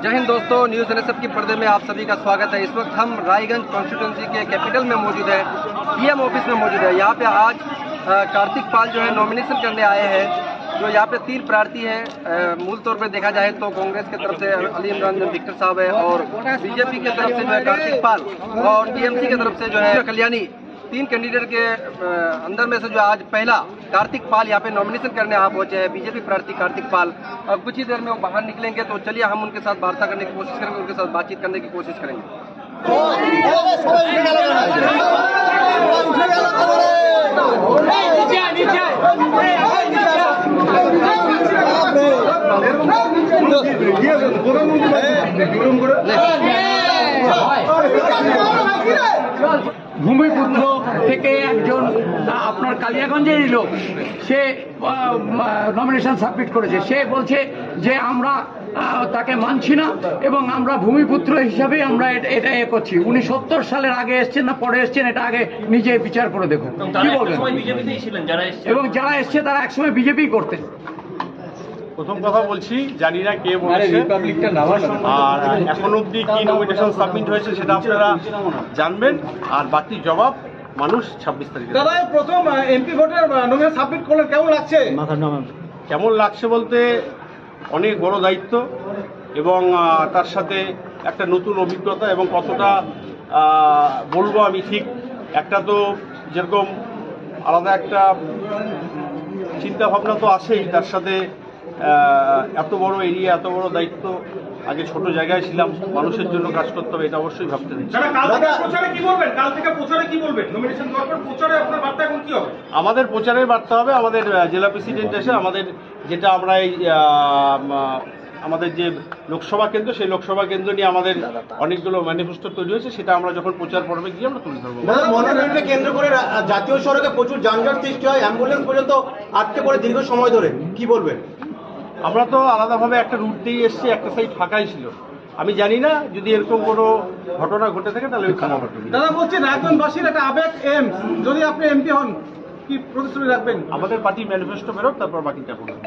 जय हिंद दोस्तों, news NSF की पर्दे में आप सभी का स्वागत है। इस वक्त हम रायगंज कॉन्स्टिट्यूंसी के कैपिटल में मौजूद है, पीएम ऑफिस में मौजूद है। यहाँ पे आज कार्तिक पाल जो है नॉमिनेशन करने आए हैं। जो यहाँ पे 3 प्रार्थी हैं। मूल तौर पे देखा जाए तो कांग्रेस की तरफ से अली इमरान विक्टर साहब है और बीजेपी की तरफ से जो है कार्तिक पाल और टीएमसी की तरफ से जो है कल्याणी। 3 कैंडिडेट के अंदर में से जो आज पहला कार्तिक पाल यहाँ पे नॉमिनेशन करने आप पहुंचे हैं, बीजेपी प्रार्थी कार्तिक पाल। अब कुछ ही देर में वो बाहर निकलेंगे, तो चलिए हम उनके साथ वार्ता करने की कोशिश करेंगे, उनके साथ बातचीत करने की कोशिश करेंगे। ভূমিপুত্র থেকে একজন আপনার কালিয়াগঞ্জেরই লোক, সে নমিনেশন সাবমিট করেছে। সে বলছে যে আমরা তাকে মানছি না এবং আমরা ভূমিপুত্র হিসাবে আমরা এটা করছি। উনি 70 সালের আগে এসছেন না পরে এসছেন, এটা আগে নিজে বিচার করে দেখুন কি বলবেন। এবং যারা এসছে তারা একসময় বিজেপি করতেন। প্রথম কথা বলছি, জানি না কে বলেছে আর এখন অব্দি কি নমিনেশন সাবমিট হয়েছে সেটা আপনারা জানবেন, আর বাকি জবাব মানুষ 26 তারিখে। দাদা, প্রথম এমপি ভোটের নমিনেশন সাবমিট করলেন, কেমন লাগছে? কেমন লাগছে বলতে অনেক বড় দায়িত্ব এবং তার সাথে একটা নতুন অভিজ্ঞতা এবং কতটা বলবো আমি ঠিক, একটা তো যেরকম আলাদা একটা চিন্তা ভাবনা তো আছেই, তার সাথে এত বড় এরিয়া, এত বড় দায়িত্ব। আগে ছোট জায়গায় ছিলাম, মানুষের জন্য কাজ করতে হবে, এটা অবশ্যই ভাবতে দিচ্ছি। আমাদের প্রচারের বার্তা হবে, আমাদের জেলা প্রেসিডেন্ট এসে আমাদের যেটা আমরা এই আমাদের যে লোকসভা কেন্দ্র, সেই লোকসভা কেন্দ্র নিয়ে আমাদের অনেকগুলো ম্যানিফেস্টো তৈরি হয়েছে, সেটা আমরা যখন প্রচার পর্বে গিয়ে আমরা তুলে ধরবো। মনোনয়নকে কেন্দ্র করে জাতীয় সড়কে প্রচুর যানজট সৃষ্টি হয়, অ্যাম্বুলেন্স পর্যন্ত আটকে পড়ে দীর্ঘ সময় ধরে, কি বলবেন? আমরা তো আলাদাভাবে একটা রুট দিয়ে এসেছি, একটা সাইড ফাঁকাই ছিল। আমি জানি না যদি এরকম কোনো ঘটনা ঘটে থাকে তাহলে ওই ক্ষমা ঘটবে। দাদা বলছেন রায়গঞ্জবাসীর একটা আবেগ এমস, যদি আপনি এমপি হন কি প্রতিশ্রুতি রাখবেন? আমাদের পার্টি ম্যানিফেস্টো বেরোক, তারপর বাকিটা করবেন।